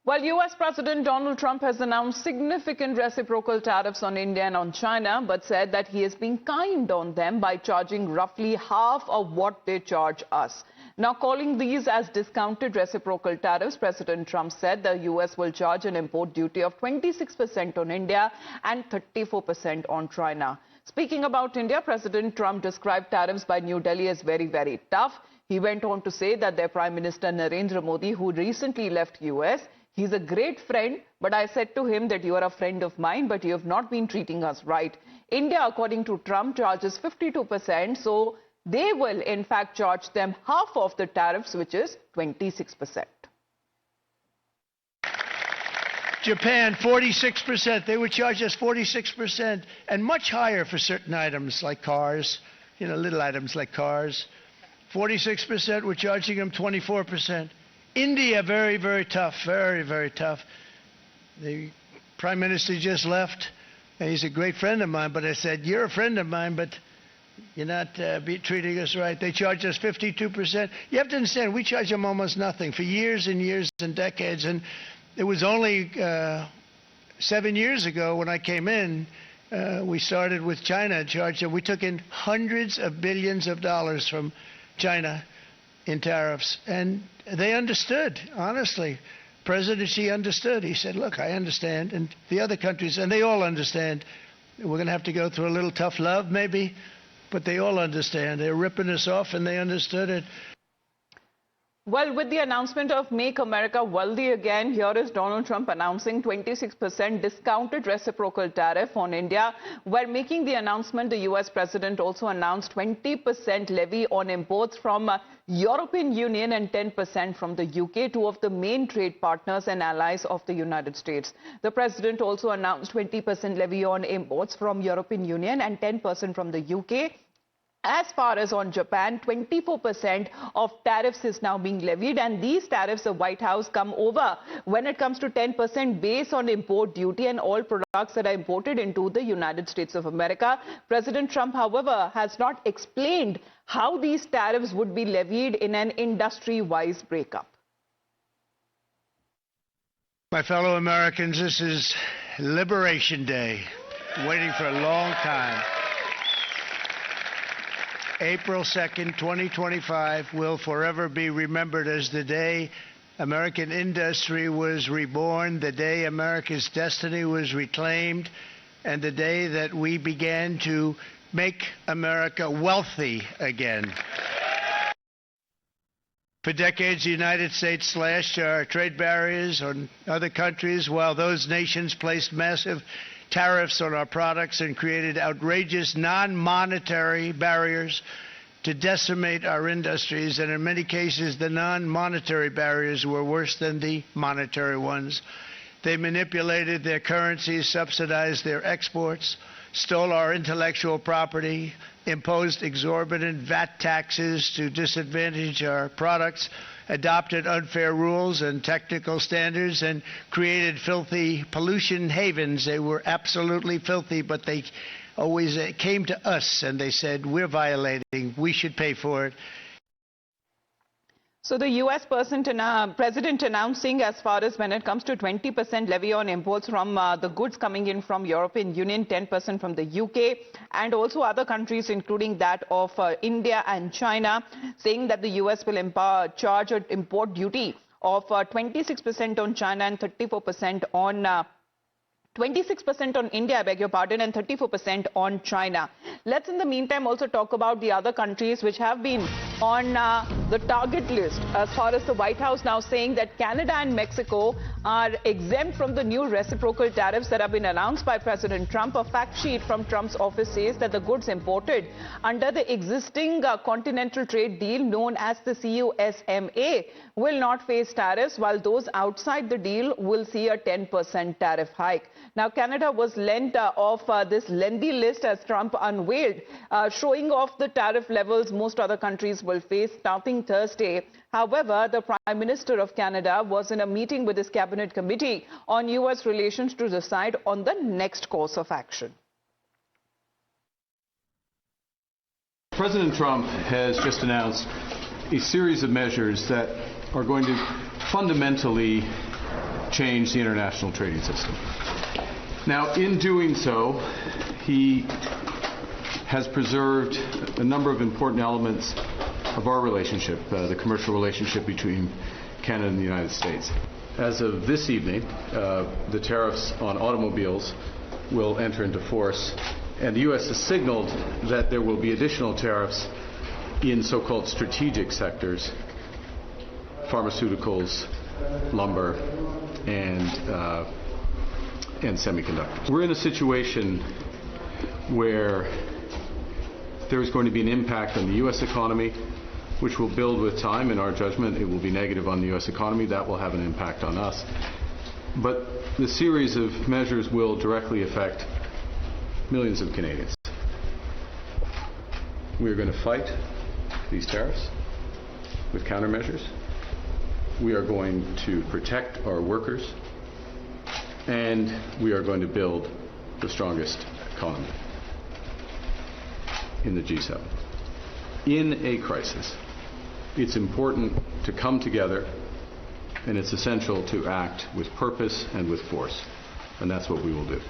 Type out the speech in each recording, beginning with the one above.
Well, US President Donald Trump has announced significant reciprocal tariffs on India and on China, but said that he is being kind on them by charging roughly half of what they charge us. Now, calling these as discounted reciprocal tariffs, President Trump said the US will charge an import duty of 26% on India and 34% on China. Speaking about India, President Trump described tariffs by New Delhi as very, very tough. He went on to say that their Prime Minister Narendra Modi, who recently left US, he's a great friend, but I said to him that you are a friend of mine, but you have not been treating us right. India, according to Trump, charges 52%, so they will in fact charge them half of the tariffs, which is 26%. Japan, 46%. They would charge us 46% and much higher for certain items like cars, little items like cars. 46%, we're charging them 24%. India, very, very tough, very, very tough. The Prime Minister just left, and he's a great friend of mine, but I said, you're a friend of mine, but you're not treating us right. They charge us 52%. You have to understand, we charge them almost nothing for years and years and decades, and it was only 7 years ago when I came in, we started with China, we took in hundreds of billions of dollars from China in tariffs, and they understood, honestly. President Xi understood. He said, look, I understand, and the other countries, and they all understand. We're going to have to go through a little tough love, maybe, but they all understand. They're ripping us off, and they understood it. Well, with the announcement of Make America Wealthy Again, here is Donald Trump announcing 26% discounted reciprocal tariff on India. While making the announcement, the US president also announced 20% levy on imports from European Union and 10% from the UK, two of the main trade partners and allies of the United States. The president also announced 20% levy on imports from European Union and 10% from the UK. As far as on Japan, 24% of tariffs is now being levied, and these tariffs the White House come over when it comes to 10% base on import duty and all products that are imported into the United States of America. President Trump, however, has not explained how these tariffs would be levied in an industry-wise breakup. My fellow Americans, this is Liberation Day, waiting for a long time. April 2nd, 2025 will forever be remembered as the day American industry was reborn, the day America's destiny was reclaimed, and the day that we began to make America wealthy again. For decades, the United States slashed our trade barriers on other countries, while those nations placed massive tariffs on our products and created outrageous non-monetary barriers to decimate our industries. And in many cases, the non-monetary barriers were worse than the monetary ones. They manipulated their currencies, subsidized their exports, stole our intellectual property, imposed exorbitant VAT taxes to disadvantage our products, adopted unfair rules and technical standards, and created filthy pollution havens. They were absolutely filthy, but they always came to us and they said, we're violating, we should pay for it. So the US president announcing, as far as when it comes to 20% levy on imports from the goods coming in from European Union, 10% from the UK, and also other countries, including that of India and China, saying that the US will charge an import duty of 26% on China and 34% on 26% on India, I beg your pardon, and 34% on China. Let's in the meantime also talk about the other countries which have been on the target list, as far as the White House now saying that Canada and Mexico are exempt from the new reciprocal tariffs that have been announced by President Trump. A fact sheet from Trump's office says that the goods imported under the existing continental trade deal known as the CUSMA will not face tariffs, while those outside the deal will see a 10% tariff hike. Now, Canada was lent off this lengthy list as Trump unveiled, showing off the tariff levels most other countries will face starting Thursday. However, the Prime Minister of Canada was in a meeting with his cabinet committee on US relations to decide on the next course of action. President Trump has just announced a series of measures that are going to fundamentally change the international trading system. Now, in doing so, he has preserved a number of important elements of our relationship, the commercial relationship between Canada and the United States. As of this evening, the tariffs on automobiles will enter into force, and the U.S. has signaled that there will be additional tariffs in so-called strategic sectors, pharmaceuticals, lumber, and semiconductors. We're in a situation where there is going to be an impact on the U.S. economy, which will build with time. In our judgment, it will be negative on the U.S. economy. That will have an impact on us. But the series of measures will directly affect millions of Canadians. We are going to fight these tariffs with countermeasures. We are going to protect our workers, and we are going to build the strongest economy in the G7. In a crisis, it's important to come together, and it's essential to act with purpose and with force, and that's what we will do.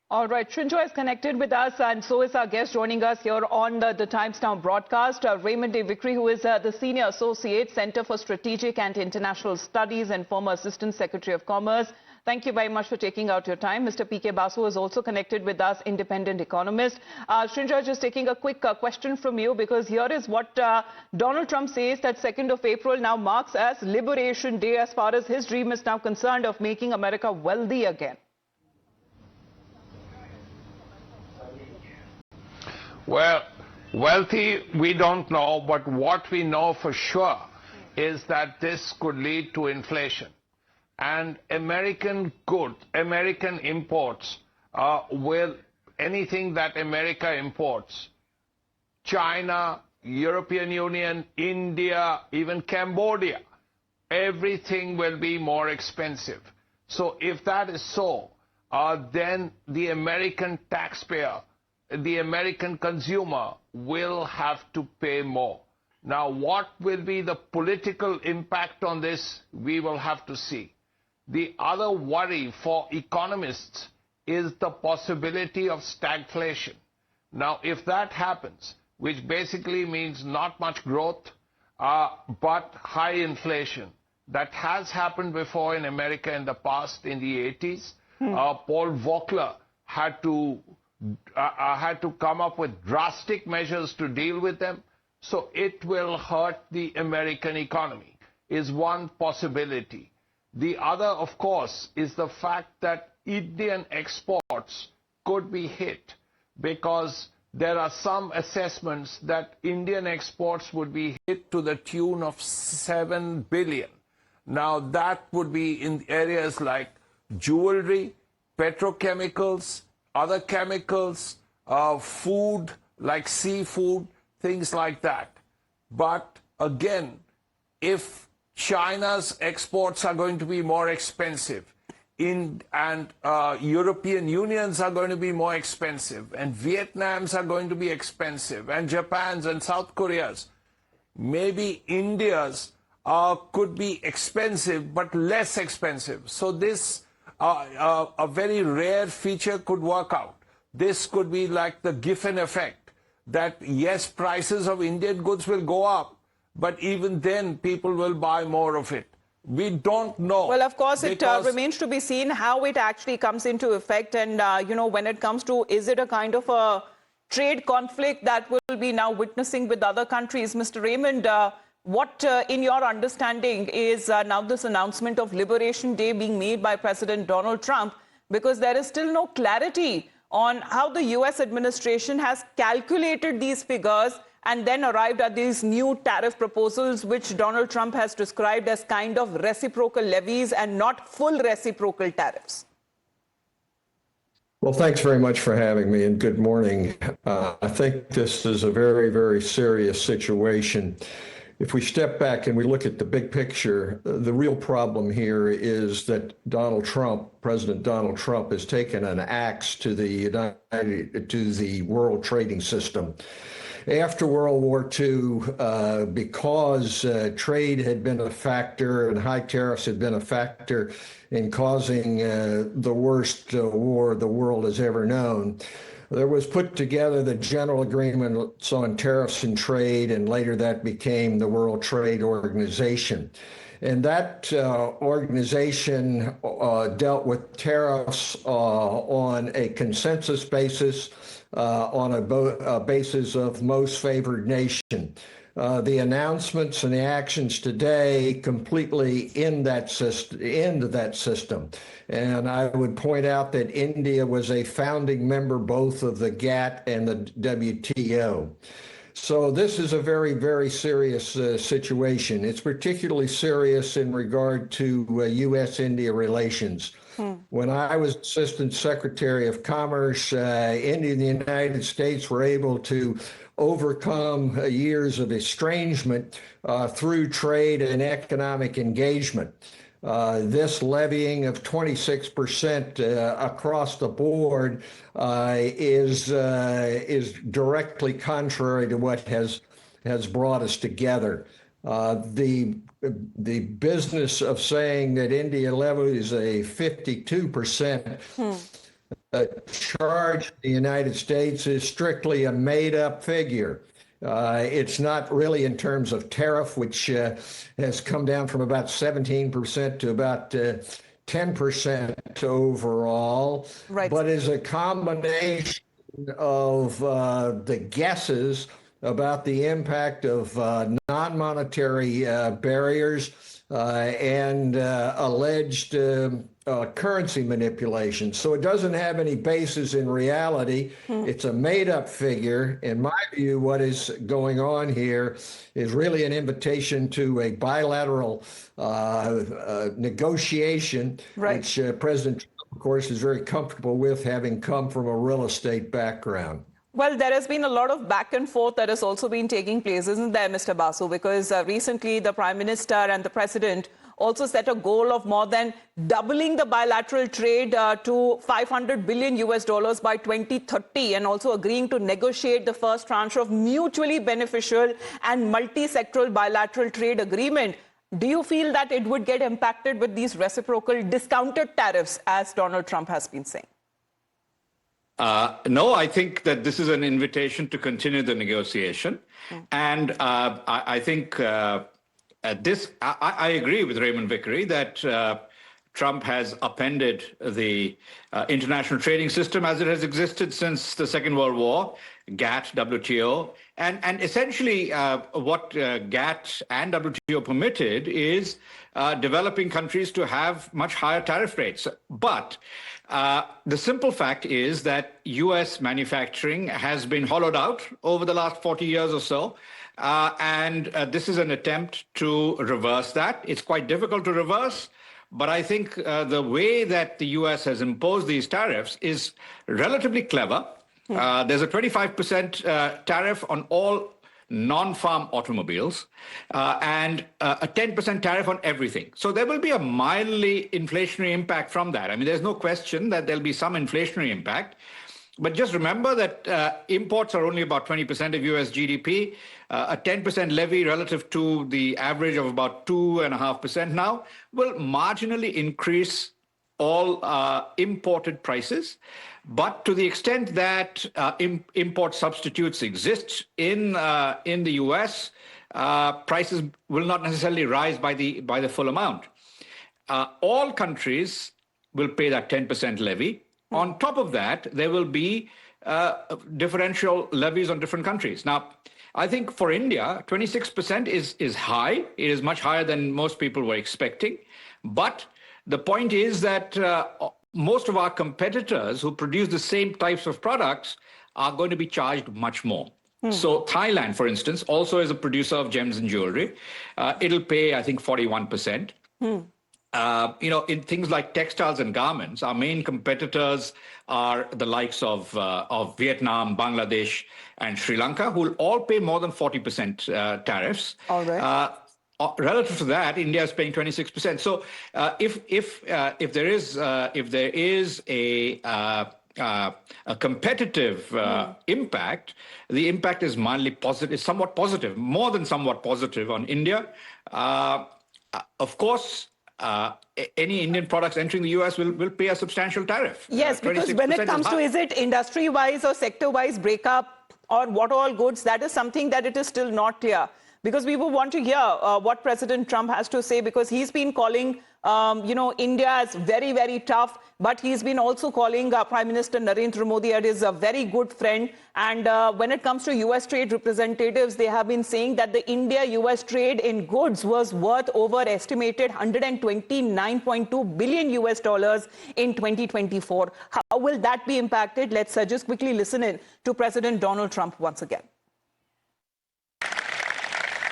All right, Srinjoy is connected with us, and so is our guest joining us here on the Times Now broadcast, Raymond De Vickery, who is the Senior Associate, Center for Strategic and International Studies and former Assistant Secretary of Commerce. Thank you very much for taking out your time. Mr. P.K. Basu is also connected with us, independent economist. Srinjoy, just taking a quick question from you, because here is what Donald Trump says, that 2nd of April now marks as Liberation Day as far as his dream is now concerned of making America wealthy again. Well, wealthy, we don't know, but what we know for sure is that this could lead to inflation. And American goods, American imports, anything that America imports, China, European Union, India, even Cambodia, everything will be more expensive. So if that is so, then the American taxpayer, the American consumer will have to pay more. Now, what will be the political impact on this, we will have to see. The other worry for economists is the possibility of stagflation. Now, if that happens, which basically means not much growth, but high inflation, that has happened before in America in the past, in the 80s. Paul Volcker had to come up with drastic measures to deal with them. So it will hurt the American economy, is one possibility. The other, of course, is the fact that Indian exports could be hit, because there are some assessments that Indian exports would be hit to the tune of $7 billion. Now, that would be in areas like jewelry, petrochemicals, other chemicals, food like seafood, things like that. But again, if China's exports are going to be more expensive, and European Unions are going to be more expensive, and Vietnam's are going to be expensive, and Japan's and South Korea's, maybe India's could be expensive but less expensive. So this a very rare feature could work out. This could be like the Giffen effect, that yes, prices of Indian goods will go up, but even then people will buy more of it. We don't know. Well, of course, it remains to be seen how it actually comes into effect. And, you know, when it comes to, is it a kind of a trade conflict that we'll be now witnessing with other countries? Mr. Raymond, what, in your understanding, is now this announcement of Liberation Day being made by President Donald Trump? Because there is still no clarity on how the U.S. administration has calculated these figures and then arrived at these new tariff proposals, which Donald Trump has described as kind of reciprocal levies and not full reciprocal tariffs. Well, thanks very much for having me, and good morning. I think this is a very, very serious situation. If we step back and we look at the big picture, the real problem here is that President Donald Trump, has taken an axe to the world trading system. After World War II, because trade had been a factor and high tariffs had been a factor in causing the worst war the world has ever known, there was put together the General Agreements on Tariffs and Trade, and later that became the World Trade Organization. And that organization dealt with tariffs on a consensus basis, on a basis of most favored nation. The announcements and the actions today completely end that system. And I would point out that India was a founding member both of the GATT and the WTO. So this is a very, very serious situation. It's particularly serious in regard to U.S.-India relations. When I was Assistant Secretary of Commerce, India and the United States were able to overcome years of estrangement through trade and economic engagement. This levying of 26% across the board is directly contrary to what has brought us together. The business of saying that India levies a 52% charge in the United States is strictly a made-up figure. It's not really in terms of tariff, which has come down from about 17% to about 10% overall, right, but is a combination of the guesses about the impact of non-monetary barriers and alleged currency manipulation. So it doesn't have any basis in reality. It's a made-up figure. In my view, what is going on here is really an invitation to a bilateral negotiation, right, which President Trump, of course, is very comfortable with, having come from a real estate background. Well, there has been a lot of back and forth that has also been taking place, isn't there, Mr. Basu? Because recently the Prime Minister and the President also set a goal of more than doubling the bilateral trade to $500 billion US by 2030, and also agreeing to negotiate the first tranche of mutually beneficial and multi-sectoral bilateral trade agreement. Do you feel that it would get impacted with these reciprocal discounted tariffs, as Donald Trump has been saying? No, I think that this is an invitation to continue the negotiation. And I think I agree with Raymond Vickery that Trump has upended the international trading system as it has existed since the Second World War, GATT, WTO. And essentially what GATT and WTO permitted is developing countries to have much higher tariff rates. But the simple fact is that U.S. manufacturing has been hollowed out over the last 40 years or so. And this is an attempt to reverse that. It's quite difficult to reverse, but I think the way that the U.S. has imposed these tariffs is relatively clever. There's a 25% tariff on all non-farm automobiles and a 10% tariff on everything. So there will be a mildly inflationary impact from that. I mean, there's no question that there'll be some inflationary impact. But just remember that imports are only about 20% of US GDP. A 10% levy relative to the average of about 2.5% now will marginally increase all imported prices. But to the extent that import substitutes exist in the US, prices will not necessarily rise by the full amount. All countries will pay that 10% levy. On top of that, there will be differential levies on different countries. Now, I think for India, 26% is high. It is much higher than most people were expecting. But the point is that most of our competitors who produce the same types of products are going to be charged much more. So Thailand, for instance, also is a producer of gems and jewelry. It'll pay, I think, 41%. In things like textiles and garments, our main competitors are the likes of Vietnam, Bangladesh, and Sri Lanka, who will all pay more than 40% tariffs. All right. Relative to that, India is paying 26%. So if there is a competitive impact, the impact is mildly positive, somewhat positive, more than somewhat positive on India. Of course, any Indian products entering the US will pay a substantial tariff. Yes, because when it comes to, is it industry-wise or sector-wise breakup or what all goods, that is something that it is still not clear. Because we would want to hear what President Trump has to say, because he's been calling, India as very, very tough, but he's been also calling Prime Minister Narendra Modi as a very good friend. And when it comes to US trade representatives, they have been saying that the India-US trade in goods was worth over estimated $129.2 billion US dollars in 2024. How will that be impacted? Let's just quickly listen in to President Donald Trump once again.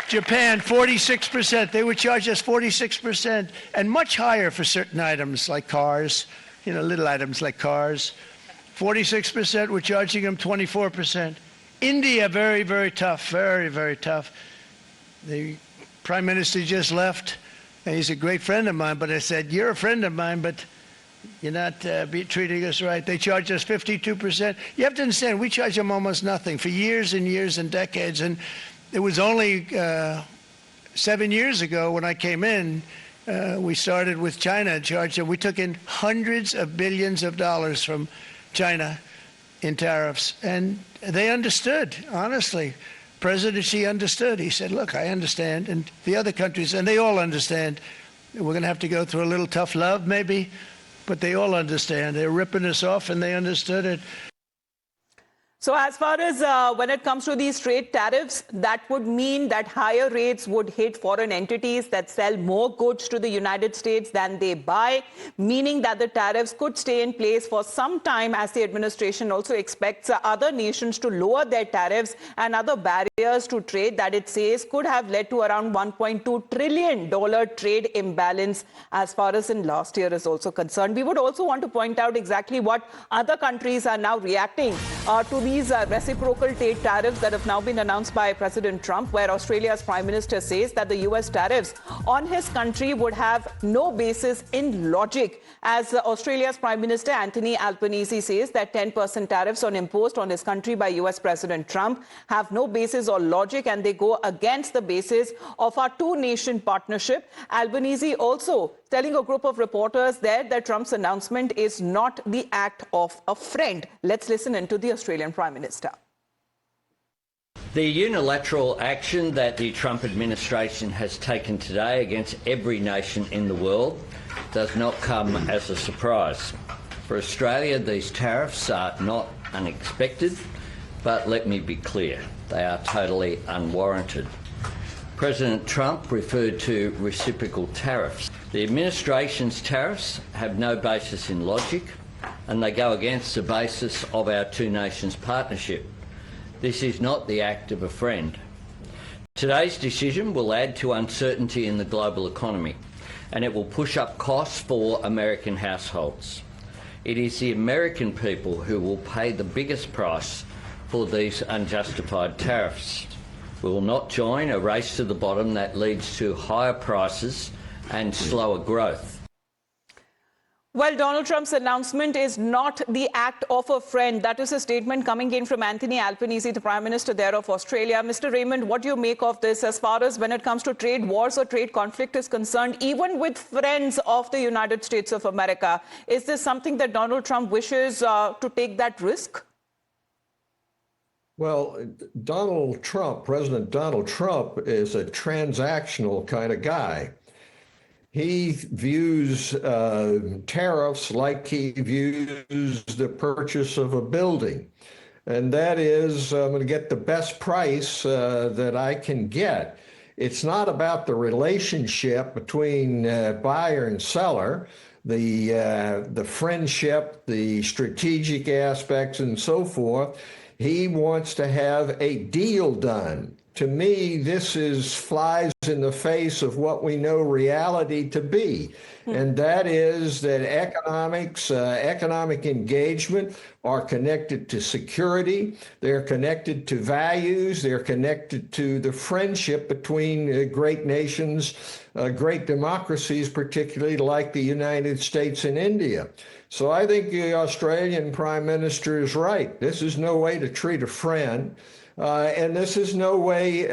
Japan, 46%. They would charge us 46% and much higher for certain items like cars, little items like cars. 46%, we're charging them 24%. India, very, very tough, very, very tough. The Prime Minister just left, and he's a great friend of mine, but I said, you're a friend of mine, but you're not treating us right. They charge us 52%. You have to understand, we charge them almost nothing for years and years and decades, and it was only 7 years ago when I came in, we started with China and charged them. We took in hundreds of billions of dollars from China in tariffs. And they understood, honestly. President Xi understood. He said, look, I understand. And the other countries, and they all understand. We're going to have to go through a little tough love, maybe, but they all understand. They're ripping us off, and they understood it. So as far as when it comes to these trade tariffs, that would mean that higher rates would hit foreign entities that sell more goods to the United States than they buy, meaning that the tariffs could stay in place for some time, as the administration also expects other nations to lower their tariffs, and other barriers to trade that it says could have led to around $1.2 trillion trade imbalance as far as in last year is also concerned. We would also want to point out exactly what other countries are now reacting to these reciprocal trade tariffs that have now been announced by President Trump, where Australia's Prime Minister says that the US tariffs on his country would have no basis in logic. As Australia's Prime Minister Anthony Albanese says that 10% tariffs imposed on his country by US President Trump have no basis or logic, and they go against the basis of our two-nation partnership. Albanese also telling a group of reporters there that Trump's announcement is not the act of a friend. Let's listen into the Australian Prime Minister. The unilateral action that the Trump administration has taken today against every nation in the world does not come as a surprise. For Australia, these tariffs are not unexpected, but let me be clear, they are totally unwarranted. President Trump referred to reciprocal tariffs. The administration's tariffs have no basis in logic, and they go against the basis of our two nations partnership. This is not the act of a friend. Today's decision will add to uncertainty in the global economy, and it will push up costs for American households. It is the American people who will pay the biggest price for these unjustified tariffs. We will not join a race to the bottom that leads to higher prices and slower growth. Well, Donald Trump's announcement is not the act of a friend. That is a statement coming in from Anthony Albanese, the Prime Minister there of Australia. Mr. Raymond, what do you make of this as far as when it comes to trade wars or trade conflict is concerned, even with friends of the United States of America? Is this something that Donald Trump wishes to take that risk? Well, President Donald Trump is a transactional kind of guy. He views tariffs like he views the purchase of a building. And that is, I'm going to get the best price that I can get. It's not about the relationship between buyer and seller, the friendship, the strategic aspects, and so forth. He wants to have a deal done. to me, this flies in the face of what we know reality to be. And that is that economic engagement are connected to security, they're connected to values, they're connected to the friendship between great nations, great democracies, particularly like the United States and India. So I think the Australian Prime Minister is right. This is no way to treat a friend. And this is no way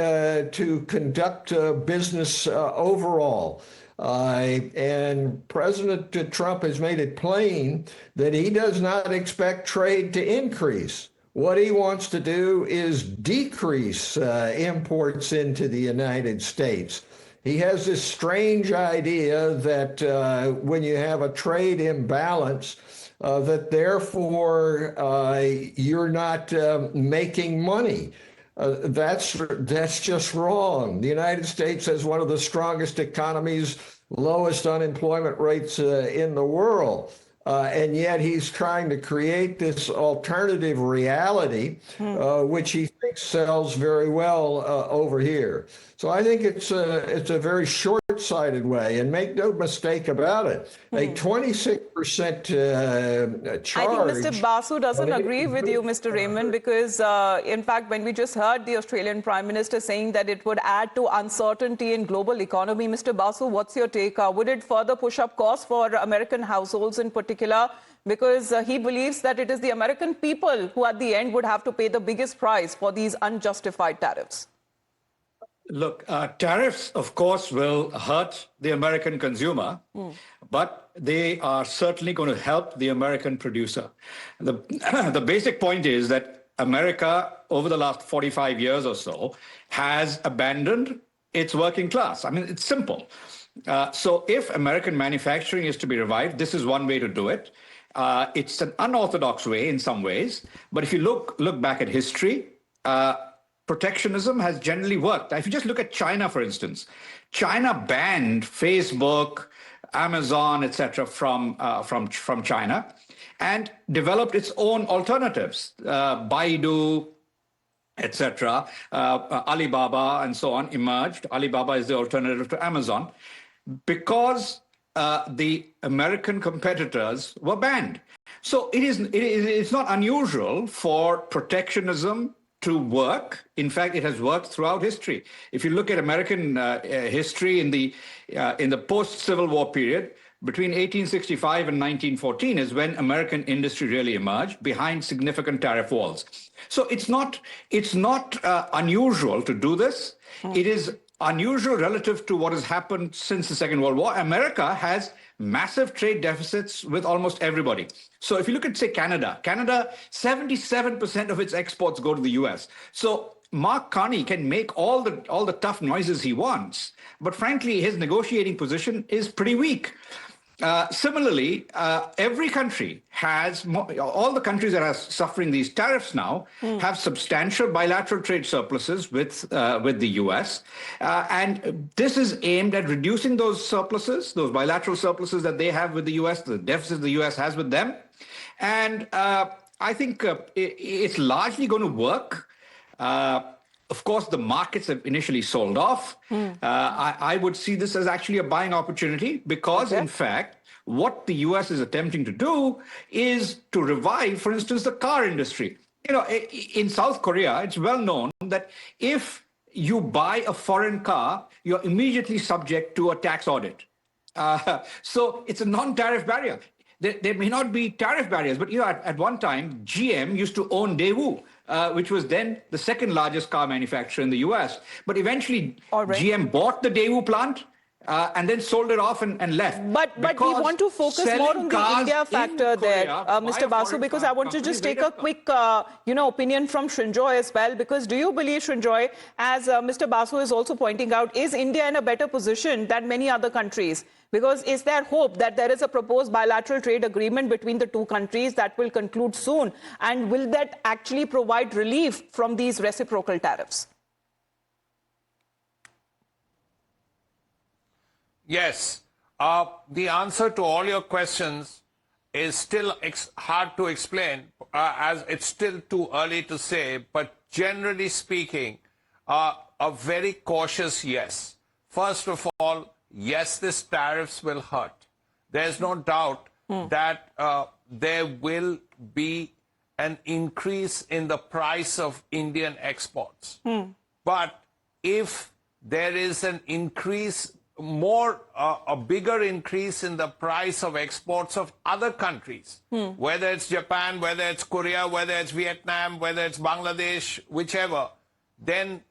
to conduct business overall. And President Trump has made it plain that he does not expect trade to increase. What he wants to do is decrease imports into the United States. He has this strange idea that when you have a trade imbalance, that therefore you're not making money. That's just wrong. The United States has one of the strongest economies, lowest unemployment rates in the world. And yet he's trying to create this alternative reality, which he thinks sells very well over here. So I think it's a very short-sighted way, and make no mistake about it. A 26% charge. I think Mr. Basu doesn't agree with you, Mr. Raymond, because in fact, when we just heard the Australian Prime Minister saying that it would add to uncertainty in global economy, Mr. Basu, what's your take? Would it further push up costs for American households in particular? Because he believes that it is the American people who at the end would have to pay the biggest price for these unjustified tariffs. Look, tariffs, of course, will hurt the American consumer, but they are certainly going to help the American producer. The basic point is that America, over the last 45 years or so, has abandoned its working class. I mean, it's simple. So if American manufacturing is to be revived, this is one way to do it. It's an unorthodox way in some ways, but if you look back at history, protectionism has generally worked. If you just look at China, for instance, China banned Facebook, Amazon, etc., from China, and developed its own alternatives. Baidu, etc., Alibaba, and so on emerged. Alibaba is the alternative to Amazon because the American competitors were banned. So it's not unusual for protectionism to work. In fact, it has worked throughout history. If you look at American history in the post-Civil War period, between 1865 and 1914 is when American industry really emerged behind significant tariff walls. So it's not unusual to do this. It is unusual relative to what has happened since the Second World War. America has massive trade deficits with almost everybody. So if you look at, say, Canada, 77% of its exports go to the US. So Mark Carney can make all the tough noises he wants, but frankly, his negotiating position is pretty weak. Similarly, every country has, all the countries that are suffering these tariffs now have substantial bilateral trade surpluses with the US. And this is aimed at reducing those surpluses, those bilateral surpluses that they have with the US, the deficits the US has with them. And I think it's largely going to work. Of course, the markets have initially sold off. I would see this as actually a buying opportunity because, in fact, what the US is attempting to do is to revive, for instance, the car industry. You know, in South Korea, it's well known that if you buy a foreign car, you're immediately subject to a tax audit. So it's a non-tariff barrier. There may not be tariff barriers, but at one time, GM used to own Daewoo, which was then the second largest car manufacturer in the US. But eventually, GM bought the Daewoo plant and then sold it off and left. But we want to focus more on the India factor there, Mr. Basu, because I want to just take a quick, opinion from Srinjoy as well. Because do you believe, Srinjoy, as Mr. Basu is also pointing out, is India in a better position than many other countries? Because is there hope that there is a proposed bilateral trade agreement between the two countries that will conclude soon? And will that actually provide relief from these reciprocal tariffs? Yes. The answer to all your questions is still hard to explain, as it's still too early to say. But generally speaking, a a very cautious yes. First of all, yes, these tariffs will hurt. There's no doubt that there will be an increase in the price of Indian exports. But if there is an increase, a bigger increase in the price of exports of other countries, whether it's Japan, whether it's Korea, whether it's Vietnam, whether it's Bangladesh, whichever, then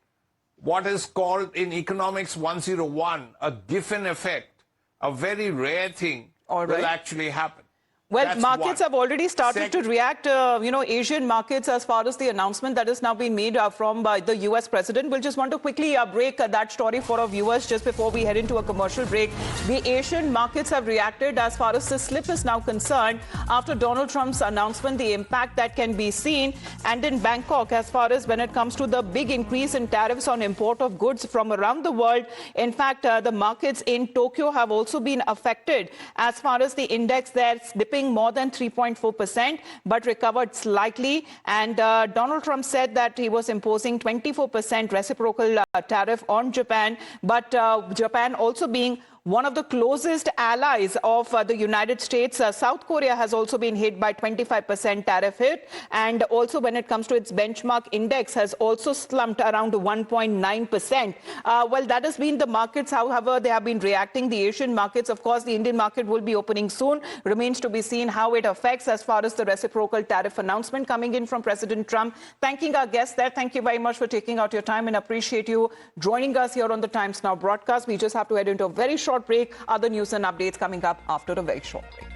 what is called in Economics 101, a Giffen effect, a very rare thing, will actually happen. Well, That's markets have already started to react, Asian markets, as far as the announcement that has now been made from the US president. We'll just want to quickly break that story for our viewers just before we head into a commercial break. The Asian markets have reacted as far as the slip is now concerned after Donald Trump's announcement, the impact that can be seen. And in Bangkok, as far as when it comes to the big increase in tariffs on import of goods from around the world, in fact, the markets in Tokyo have also been affected as far as the index there dipping more than 3.4%, but recovered slightly. And Donald Trump said that he was imposing 24% reciprocal tariff on Japan, but Japan also being one of the closest allies of the United States. South Korea has also been hit by 25% tariff hit. And also when it comes to its benchmark index has also slumped around 1.9%. Well, that has been the markets. However, they have been reacting. The Asian markets, of course, the Indian market will be opening soon. Remains to be seen how it affects as far as the reciprocal tariff announcement coming in from President Trump. Thanking our guests there. Thank you very much for taking out your time and appreciate you joining us here on the Times Now broadcast. We just have to head into a very short break. Other news and updates coming up after a very short break.